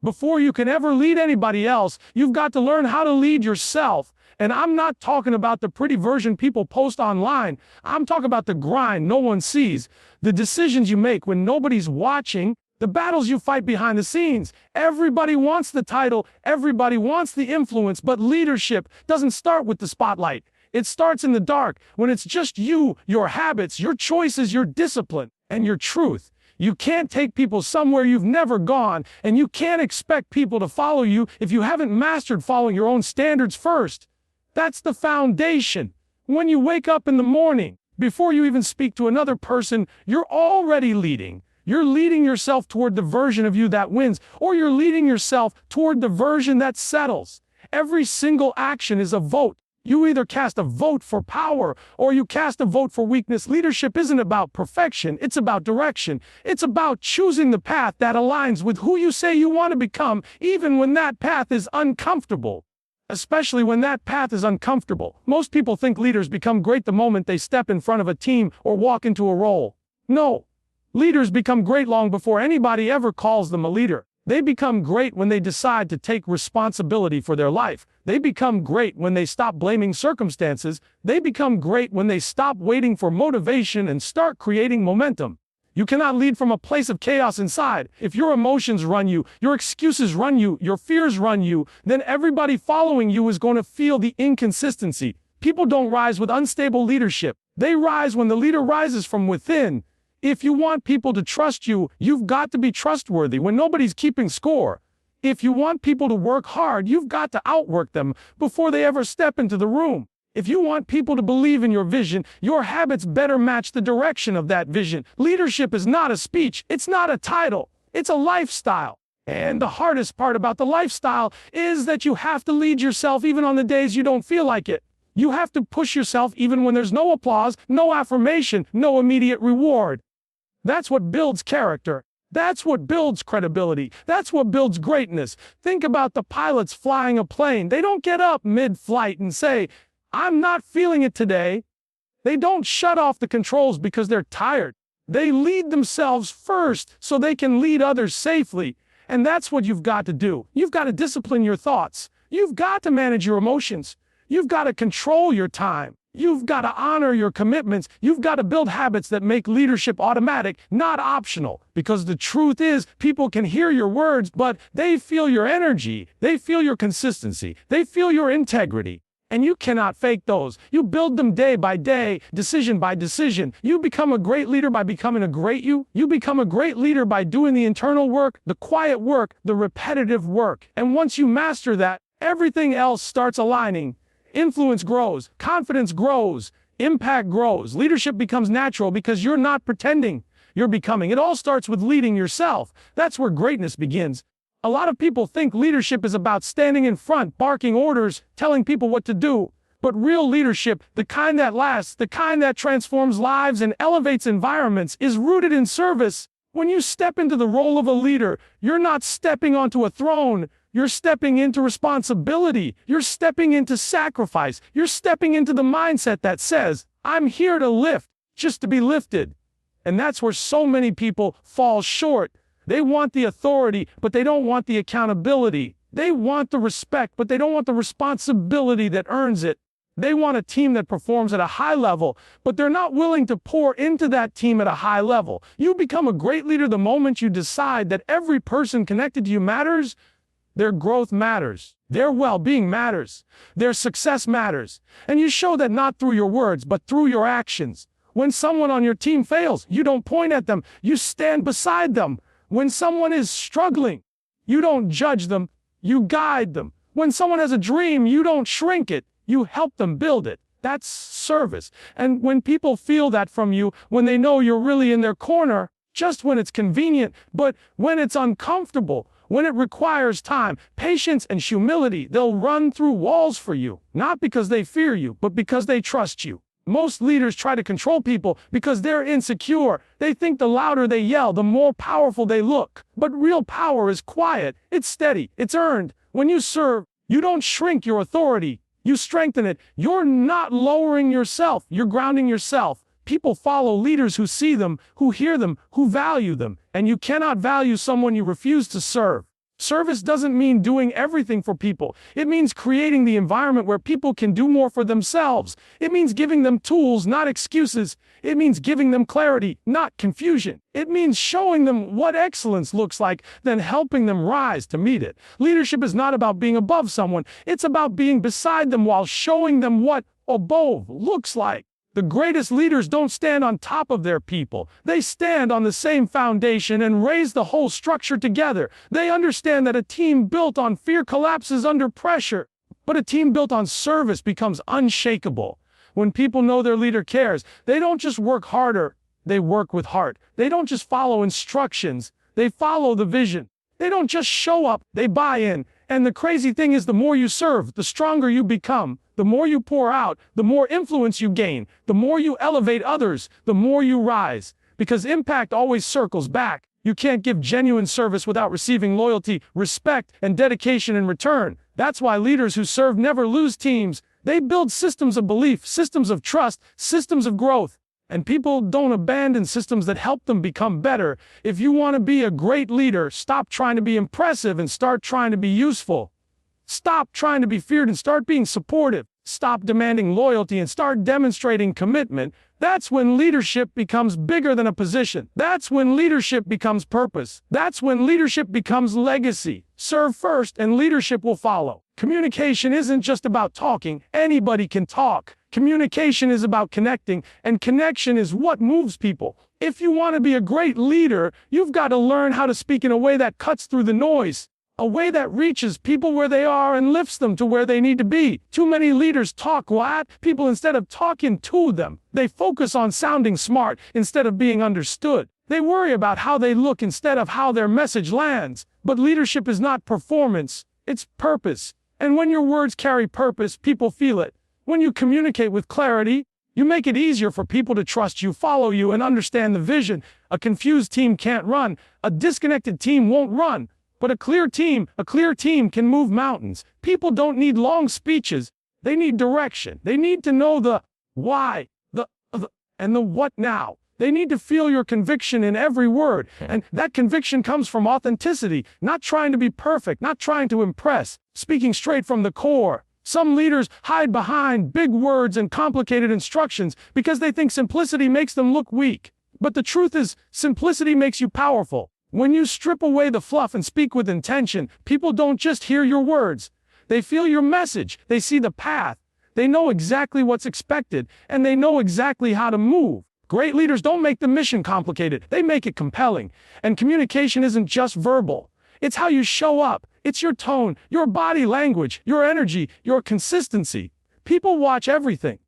Before you can ever lead anybody else, you've got to learn how to lead yourself. And I'm not talking about the pretty version people post online. I'm talking about the grind no one sees, the decisions you make when nobody's watching, the battles you fight behind the scenes. Everybody wants the title, everybody wants the influence, but leadership doesn't start with the spotlight. It starts in the dark, when it's just you, your habits, your choices, your discipline, and your truth. You can't take people somewhere you've never gone, and you can't expect people to follow you if you haven't mastered following your own standards first. That's the foundation. When you wake up in the morning, before you even speak to another person, you're already leading. You're leading yourself toward the version of you that wins, or you're leading yourself toward the version that settles. Every single action is a vote. You either cast a vote for power, or you cast a vote for weakness. Leadership isn't about perfection, it's about direction. It's about choosing the path that aligns with who you say you want to become, even when that path is uncomfortable. Especially when that path is uncomfortable. Most people think leaders become great the moment they step in front of a team or walk into a role. No. Leaders become great long before anybody ever calls them a leader. They become great when they decide to take responsibility for their life. They become great when they stop blaming circumstances. They become great when they stop waiting for motivation and start creating momentum. You cannot lead from a place of chaos inside. If your emotions run you, your excuses run you, your fears run you, then everybody following you is going to feel the inconsistency. People don't rise with unstable leadership. They rise when the leader rises from within. If you want people to trust you, you've got to be trustworthy when nobody's keeping score. If you want people to work hard, you've got to outwork them before they ever step into the room. If you want people to believe in your vision, your habits better match the direction of that vision. Leadership is not a speech, it's not a title, it's a lifestyle. And the hardest part about the lifestyle is that you have to lead yourself even on the days you don't feel like it. You have to push yourself even when there's no applause, no affirmation, no immediate reward. That's what builds character. That's what builds credibility. That's what builds greatness. Think about the pilots flying a plane. They don't get up mid-flight and say, "I'm not feeling it today." They don't shut off the controls because they're tired. They lead themselves first so they can lead others safely. And that's what you've got to do. You've got to discipline your thoughts. You've got to manage your emotions. You've got to control your time. You've got to honor your commitments. You've got to build habits that make leadership automatic, not optional. Because the truth is, people can hear your words, but they feel your energy. They feel your consistency. They feel your integrity. And you cannot fake those. You build them day by day, decision by decision. You become a great leader by becoming a great you. You become a great leader by doing the internal work, the quiet work, the repetitive work. And once you master that, everything else starts aligning. Influence grows, confidence grows, impact grows. Leadership becomes natural because you're not pretending, you're becoming. It all starts with leading yourself. That's where greatness begins. A lot of people think leadership is about standing in front, barking orders, telling people what to do. But real leadership, the kind that lasts, the kind that transforms lives and elevates environments, is rooted in service. When you step into the role of a leader, you're not stepping onto a throne. You're stepping into responsibility. You're stepping into sacrifice. You're stepping into the mindset that says, "I'm here to lift, just to be lifted." And that's where so many people fall short. They want the authority, but they don't want the accountability. They want the respect, but they don't want the responsibility that earns it. They want a team that performs at a high level, but they're not willing to pour into that team at a high level. You become a great leader the moment you decide that every person connected to you matters. Their growth matters. Their well-being matters. Their success matters. And you show that not through your words, but through your actions. When someone on your team fails, you don't point at them. You stand beside them. When someone is struggling, you don't judge them. You guide them. When someone has a dream, you don't shrink it. You help them build it. That's service. And when people feel that from you, when they know you're really in their corner, just when it's convenient, but when it's uncomfortable, when it requires time, patience, and humility, they'll run through walls for you, not because they fear you, but because they trust you. Most leaders try to control people because they're insecure. They think the louder they yell, the more powerful they look. But real power is quiet, it's steady, it's earned. When you serve, you don't shrink your authority, you strengthen it. You're not lowering yourself, you're grounding yourself. People follow leaders who see them, who hear them, who value them. And you cannot value someone you refuse to serve. Service doesn't mean doing everything for people. It means creating the environment where people can do more for themselves. It means giving them tools, not excuses. It means giving them clarity, not confusion. It means showing them what excellence looks like, then helping them rise to meet it. Leadership is not about being above someone. It's about being beside them while showing them what above looks like. The greatest leaders don't stand on top of their people. They stand on the same foundation and raise the whole structure together. They understand that a team built on fear collapses under pressure, but a team built on service becomes unshakable. When people know their leader cares, they don't just work harder, they work with heart. They don't just follow instructions, they follow the vision. They don't just show up, they buy in. And the crazy thing is, the more you serve, the stronger you become. The more you pour out, the more influence you gain. The more you elevate others, the more you rise. Because impact always circles back. You can't give genuine service without receiving loyalty, respect, and dedication in return. That's why leaders who serve never lose teams. They build systems of belief, systems of trust, systems of growth. And people don't abandon systems that help them become better. If you want to be a great leader, stop trying to be impressive and start trying to be useful. Stop trying to be feared and start being supportive. Stop demanding loyalty and start demonstrating commitment. That's when leadership becomes bigger than a position. That's when leadership becomes purpose. That's when leadership becomes legacy. Serve first and leadership will follow. Communication isn't just about talking. Anybody can talk. Communication is about connecting, and connection is what moves people. If you want to be a great leader, you've got to learn how to speak in a way that cuts through the noise. A way that reaches people where they are and lifts them to where they need to be. Too many leaders talk at people instead of talking to them. They focus on sounding smart instead of being understood. They worry about how they look instead of how their message lands. But leadership is not performance, it's purpose. And when your words carry purpose, people feel it. When you communicate with clarity, you make it easier for people to trust you, follow you, and understand the vision. A confused team can't run. A disconnected team won't run. But a clear team can move mountains. People don't need long speeches. They need direction. They need to know the why, and the what now. They need to feel your conviction in every word. And that conviction comes from authenticity, not trying to be perfect, not trying to impress, speaking straight from the core. Some leaders hide behind big words and complicated instructions because they think simplicity makes them look weak. But the truth is, simplicity makes you powerful. When you strip away the fluff and speak with intention, people don't just hear your words. They feel your message. They see the path. They know exactly what's expected, and they know exactly how to move. Great leaders don't make the mission complicated. They make it compelling. And communication isn't just verbal. It's how you show up. It's your tone, your body language, your energy, your consistency. People watch everything.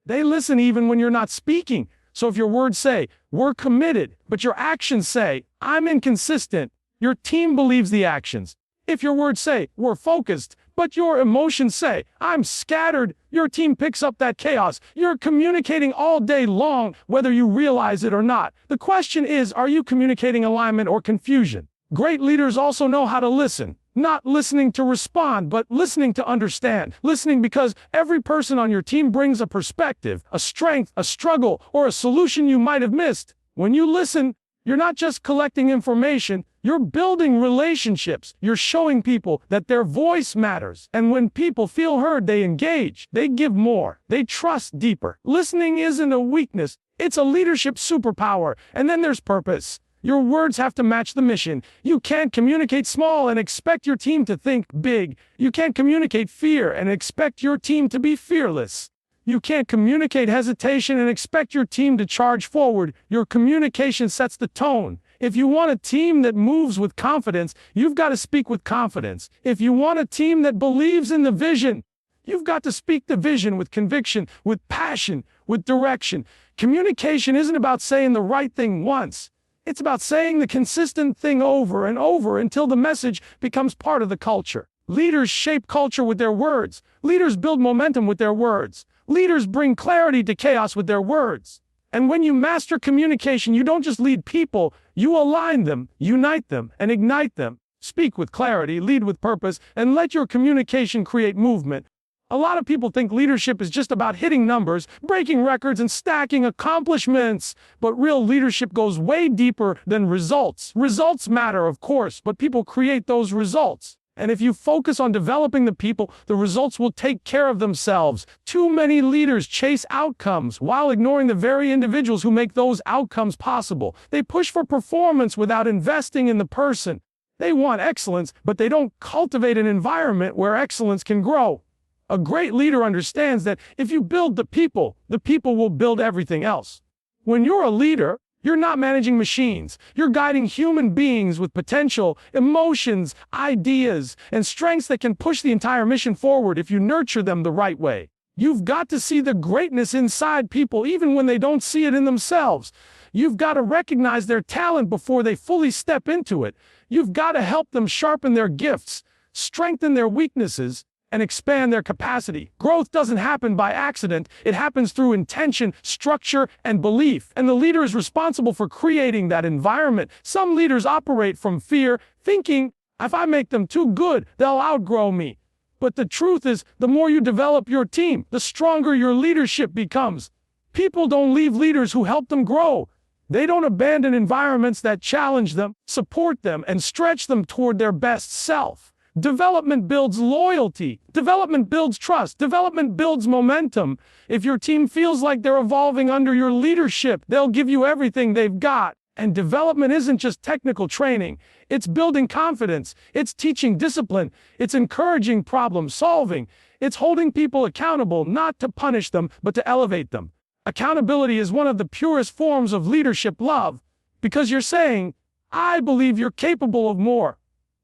They listen even when you're not speaking. So if your words say, "We're committed," but your actions say, "I'm inconsistent," your team believes the actions. If your words say, "We're focused," but your emotions say, "I'm scattered," your team picks up that chaos. You're communicating all day long, whether you realize it or not. The question is, are you communicating alignment or confusion? Great leaders also know how to listen. Not listening to respond, but listening to understand. Listening because every person on your team brings a perspective, a strength, a struggle, or a solution you might have missed. When you listen, you're not just collecting information, you're building relationships. You're showing people that their voice matters. And when people feel heard, they engage, they give more, they trust deeper. Listening isn't a weakness, it's a leadership superpower. And then there's purpose. Your words have to match the mission. You can't communicate small and expect your team to think big. You can't communicate fear and expect your team to be fearless. You can't communicate hesitation and expect your team to charge forward. Your communication sets the tone. If you want a team that moves with confidence, you've got to speak with confidence. If you want a team that believes in the vision, you've got to speak the vision with conviction, with passion, with direction. Communication isn't about saying the right thing once. It's about saying the consistent thing over and over until the message becomes part of the culture. Leaders shape culture with their words. Leaders build momentum with their words. Leaders bring clarity to chaos with their words. And when you master communication, you don't just lead people, you align them, unite them, and ignite them. Speak with clarity, lead with purpose, and let your communication create movement. A lot of people think leadership is just about hitting numbers, breaking records, and stacking accomplishments. But real leadership goes way deeper than results. Results matter, of course, but people create those results. And if you focus on developing the people, the results will take care of themselves. Too many leaders chase outcomes while ignoring the very individuals who make those outcomes possible. They push for performance without investing in the person. They want excellence, but they don't cultivate an environment where excellence can grow. A great leader understands that if you build the people will build everything else. When you're a leader, you're not managing machines. You're guiding human beings with potential, emotions, ideas, and strengths that can push the entire mission forward if you nurture them the right way. You've got to see the greatness inside people even when they don't see it in themselves. You've got to recognize their talent before they fully step into it. You've got to help them sharpen their gifts, strengthen their weaknesses, and expand their capacity. Growth doesn't happen by accident. It happens through intention, structure, and belief. And the leader is responsible for creating that environment. Some leaders operate from fear, thinking, if I make them too good, they'll outgrow me. But the truth is, the more you develop your team, the stronger your leadership becomes. People don't leave leaders who help them grow. They don't abandon environments that challenge them, support them, and stretch them toward their best self. Development builds loyalty. Development builds trust. Development builds momentum. If your team feels like they're evolving under your leadership, they'll give you everything they've got. And development isn't just technical training. It's building confidence. It's teaching discipline. It's encouraging problem solving. It's holding people accountable, not to punish them, but to elevate them. Accountability is one of the purest forms of leadership love, because you're saying, I believe you're capable of more.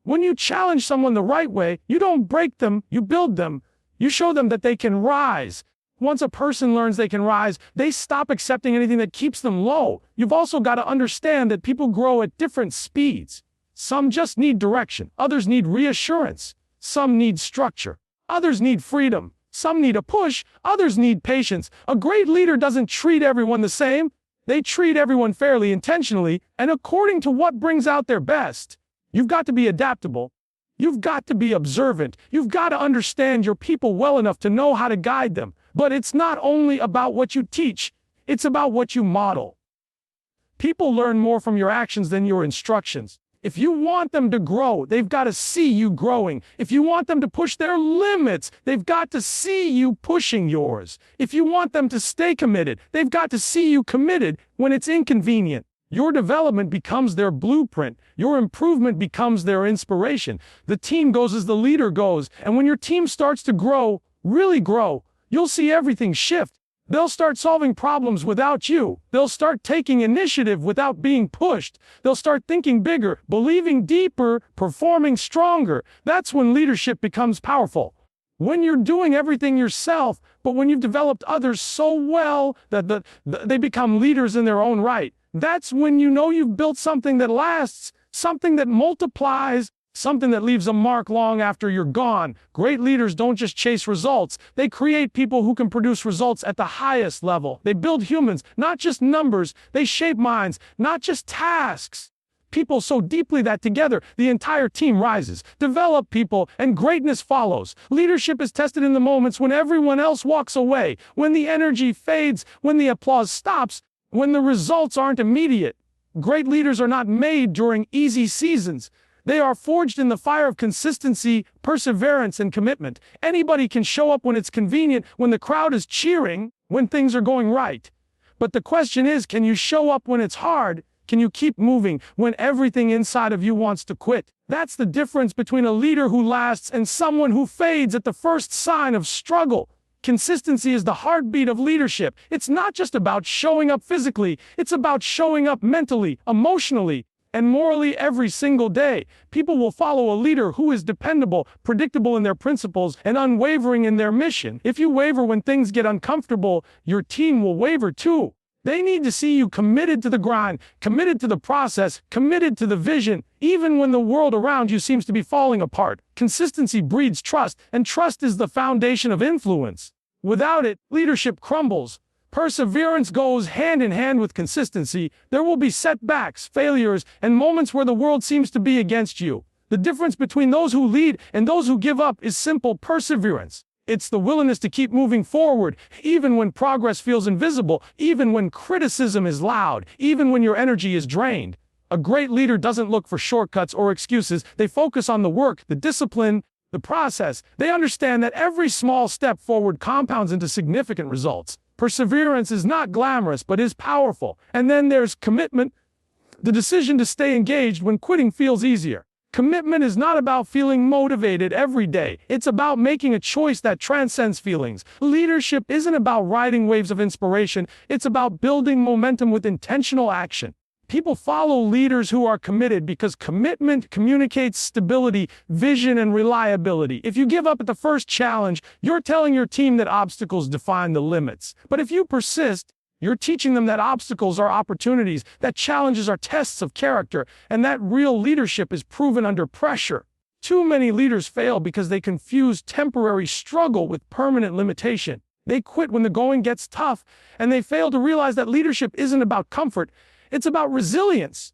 When you challenge someone the right way, you don't break them, you build them. You show them that they can rise. Once a person learns they can rise, they stop accepting anything that keeps them low. You've also got to understand that people grow at different speeds. Some just need direction. Others need reassurance. Some need structure. Others need freedom. Some need a push. Others need patience. A great leader doesn't treat everyone the same. They treat everyone fairly, intentionally, and according to what brings out their best. You've got to be adaptable. You've got to be observant. You've got to understand your people well enough to know how to guide them. But it's not only about what you teach, it's about what you model. People learn more from your actions than your instructions. If you want them to grow, they've got to see you growing. If you want them to push their limits, they've got to see you pushing yours. If you want them to stay committed, they've got to see you committed when it's inconvenient. Your development becomes their blueprint. Your improvement becomes their inspiration. The team goes as the leader goes. And when your team starts to grow, really grow, you'll see everything shift. They'll start solving problems without you. They'll start taking initiative without being pushed. They'll start thinking bigger, believing deeper, performing stronger. That's when leadership becomes powerful. When you're doing everything yourself, but when you've developed others so well that they become leaders in their own right. That's when you know you've built something that lasts, something that multiplies, something that leaves a mark long after you're gone. Great leaders don't just chase results. They create people who can produce results at the highest level. They build humans, not just numbers. They shape minds, not just tasks. People so deeply that together, the entire team rises. Develop people, and greatness follows. Leadership is tested in the moments when everyone else walks away, when the energy fades, when the applause stops, when the results aren't immediate. Great leaders are not made during easy seasons. They are forged in the fire of consistency, perseverance, and commitment. Anybody can show up when it's convenient, when the crowd is cheering, when things are going right. But the question is, can you show up when it's hard? Can you keep moving when everything inside of you wants to quit? That's the difference between a leader who lasts and someone who fades at the first sign of struggle. Consistency is the heartbeat of leadership. It's not just about showing up physically. It's about showing up mentally, emotionally, and morally every single day. People will follow a leader who is dependable, predictable in their principles, and unwavering in their mission. If you waver when things get uncomfortable, your team will waver too. They need to see you committed to the grind, committed to the process, committed to the vision, even when the world around you seems to be falling apart. Consistency breeds trust, and trust is the foundation of influence. Without it, leadership crumbles. Perseverance goes hand in hand with consistency. There will be setbacks, failures, and moments where the world seems to be against you. The difference between those who lead and those who give up is simple: perseverance. It's the willingness to keep moving forward, even when progress feels invisible, even when criticism is loud, even when your energy is drained. A great leader doesn't look for shortcuts or excuses. They focus on the work, the discipline, the process. They understand that every small step forward compounds into significant results. Perseverance is not glamorous, but is powerful. And then there's commitment, the decision to stay engaged when quitting feels easier. Commitment is not about feeling motivated every day. It's about making a choice that transcends feelings. Leadership isn't about riding waves of inspiration. It's about building momentum with intentional action. People follow leaders who are committed because commitment communicates stability, vision, and reliability. If you give up at the first challenge, you're telling your team that obstacles define the limits. But if you persist, you're teaching them that obstacles are opportunities, that challenges are tests of character, and that real leadership is proven under pressure. Too many leaders fail because they confuse temporary struggle with permanent limitation. They quit when the going gets tough, and they fail to realize that leadership isn't about comfort, it's about resilience.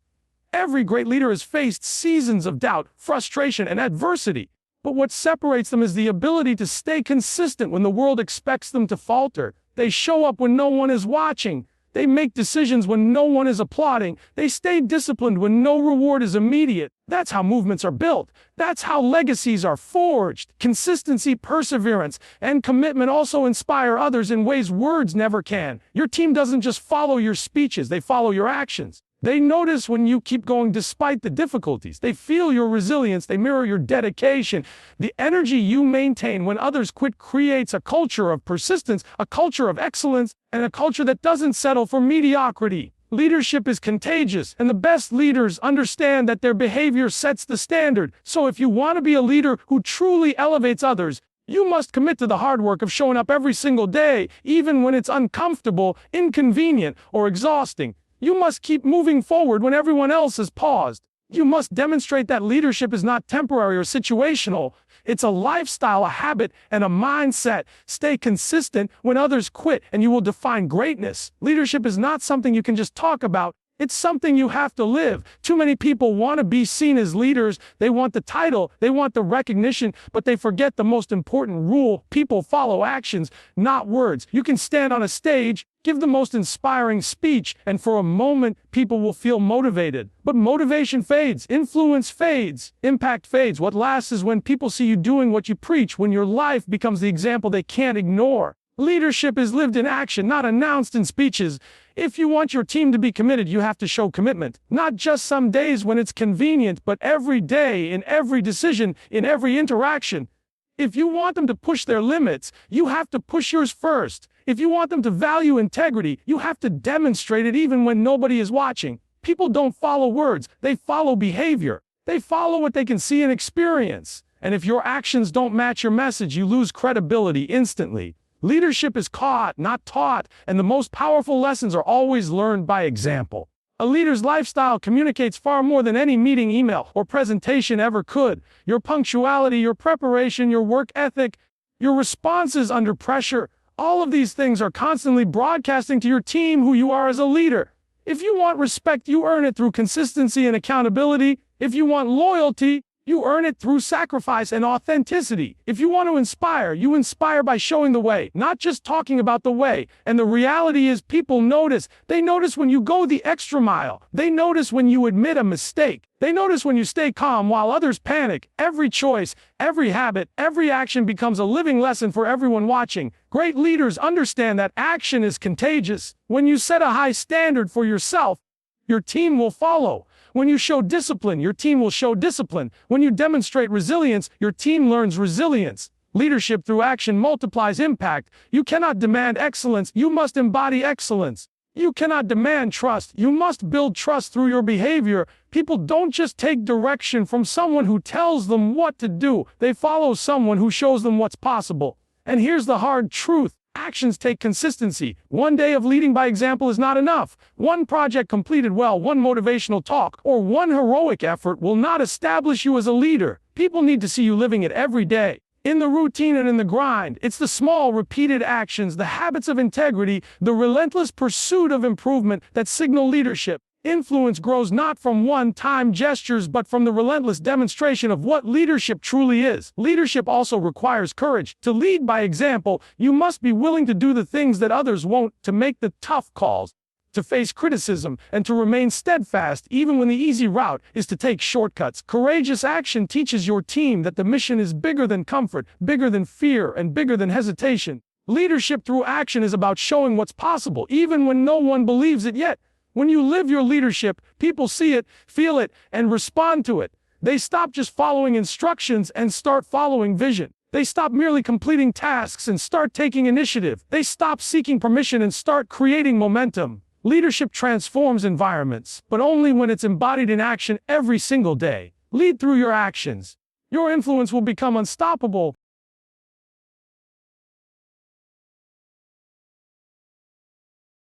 Every great leader has faced seasons of doubt, frustration, and adversity. But what separates them is the ability to stay consistent when the world expects them to falter. They show up when no one is watching. They make decisions when no one is applauding. They stay disciplined when no reward is immediate. That's how movements are built. That's how legacies are forged. Consistency, perseverance, and commitment also inspire others in ways words never can. Your team doesn't just follow your speeches, they follow your actions. They notice when you keep going despite the difficulties. They feel your resilience. They mirror your dedication. The energy you maintain when others quit creates a culture of persistence, a culture of excellence, and a culture that doesn't settle for mediocrity. Leadership is contagious, and the best leaders understand that their behavior sets the standard. So if you want to be a leader who truly elevates others, you must commit to the hard work of showing up every single day, even when it's uncomfortable, inconvenient, or exhausting. You must keep moving forward when everyone else has paused. You must demonstrate that leadership is not temporary or situational. It's a lifestyle, a habit, and a mindset. Stay consistent when others quit, and you will define greatness. Leadership is not something you can just talk about. It's something you have to live. Too many people want to be seen as leaders. They want the title, they want the recognition, but they forget the most important rule. People follow actions, not words. You can stand on a stage, give the most inspiring speech, and for a moment, people will feel motivated. But motivation fades, influence fades, impact fades. What lasts is when people see you doing what you preach, when your life becomes the example they can't ignore. Leadership is lived in action, not announced in speeches. If you want your team to be committed, you have to show commitment. Not just some days when it's convenient, but every day, in every decision, in every interaction. If you want them to push their limits, you have to push yours first. If you want them to value integrity, you have to demonstrate it even when nobody is watching. People don't follow words, they follow behavior. They follow what they can see and experience. And if your actions don't match your message, you lose credibility instantly. Leadership is caught, not taught, and the most powerful lessons are always learned by example. A leader's lifestyle communicates far more than any meeting, email, or presentation ever could. Your punctuality, your preparation, your work ethic, your responses under pressure, all of these things are constantly broadcasting to your team who you are as a leader. If you want respect, you earn it through consistency and accountability. If you want loyalty, you earn it through sacrifice and authenticity. If you want to inspire, you inspire by showing the way, not just talking about the way. And the reality is people notice. They notice when you go the extra mile. They notice when you admit a mistake. They notice when you stay calm while others panic. Every choice, every habit, every action becomes a living lesson for everyone watching. Great leaders understand that action is contagious. When you set a high standard for yourself, your team will follow. When you show discipline, your team will show discipline. When you demonstrate resilience, your team learns resilience. Leadership through action multiplies impact. You cannot demand excellence, you must embody excellence. You cannot demand trust, you must build trust through your behavior. People don't just take direction from someone who tells them what to do. They follow someone who shows them what's possible. And here's the hard truth. Actions take consistency. One day of leading by example is not enough. One project completed well, one motivational talk, or one heroic effort will not establish you as a leader. People need to see you living it every day. In the routine and in the grind, it's the small, repeated actions, the habits of integrity, the relentless pursuit of improvement that signal leadership. Influence grows not from one-time gestures but from the relentless demonstration of what leadership truly is. Leadership also requires courage. To lead by example, you must be willing to do the things that others won't, to make the tough calls, to face criticism, and to remain steadfast even when the easy route is to take shortcuts. Courageous action teaches your team that the mission is bigger than comfort, bigger than fear, and bigger than hesitation. Leadership through action is about showing what's possible, even when no one believes it yet. When you live your leadership, people see it, feel it, and respond to it. They stop just following instructions and start following vision. They stop merely completing tasks and start taking initiative. They stop seeking permission and start creating momentum. Leadership transforms environments, but only when it's embodied in action every single day. Lead through your actions. Your influence will become unstoppable.